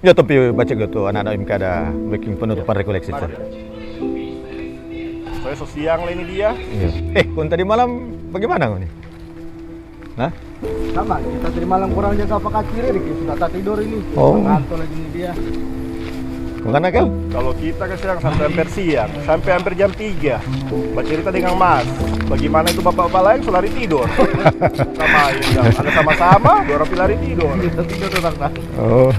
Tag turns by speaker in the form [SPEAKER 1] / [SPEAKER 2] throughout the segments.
[SPEAKER 1] Ya tapi baca gitu anak-anak MK ada bikin penutupan rekoleksi itu.
[SPEAKER 2] Saya so siang lah ini dia.
[SPEAKER 1] Iya. Kun tadi malam bagaimana kau nih? Hah?
[SPEAKER 3] Sama, kita tadi malam kurang jaga apa kaki Riki, sudah tak tidur ini.
[SPEAKER 1] Oh.
[SPEAKER 3] Ngantuk lagi ini dia.
[SPEAKER 1] Kemana Kel?
[SPEAKER 2] Kalau kita ke siang sampai hampir siang, sampai hampir jam 3. Bercerita dengan Mas, bagaimana itu bapak-bapak lain lari tidur. Sama ada sama-sama, dua orang lari tidur.
[SPEAKER 3] Kita tidur orang dah.
[SPEAKER 1] Oh.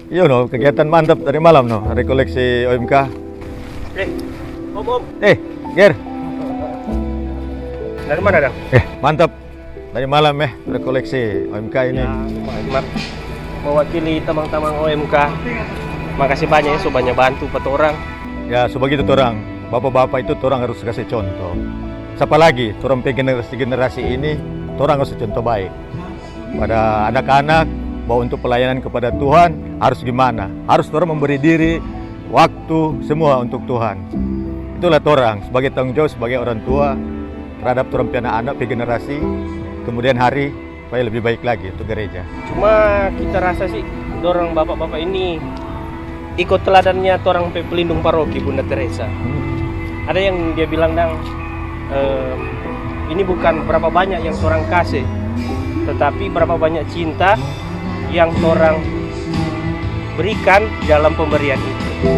[SPEAKER 1] Iya no, kegiatan mantap tadi malam no, rekoleksi OMK.
[SPEAKER 2] Om,
[SPEAKER 1] Ger.
[SPEAKER 2] dari mana Dang?
[SPEAKER 1] Mantap. Tadi malam rekoleksi OMK ini.
[SPEAKER 4] Mak, mewakili teman-teman OMK, makasih banyak ya, banyak bantu orang.
[SPEAKER 1] Ya, sebegitu orang. Bapak-bapak itu orang harus kasih contoh. Siapa lagi? Orang generasi ini, orang harus contoh baik. Pada anak-anak, bahwa untuk pelayanan kepada Tuhan harus gimana? Harus orang memberi diri, waktu, semua untuk Tuhan. Itulah orang sebagai tanggung jawab sebagai orang tua terhadap orang anak-anak generasi kemudian hari supaya lebih baik lagi untuk gereja.
[SPEAKER 4] Cuma kita rasa sih, dorong bapak-bapak ini ikut teladannya orang pelindung paroki Bunda Teresa. Ada yang dia bilang ini bukan berapa banyak yang orang kasih, tetapi berapa banyak cinta yang orang berikan dalam pemberian itu.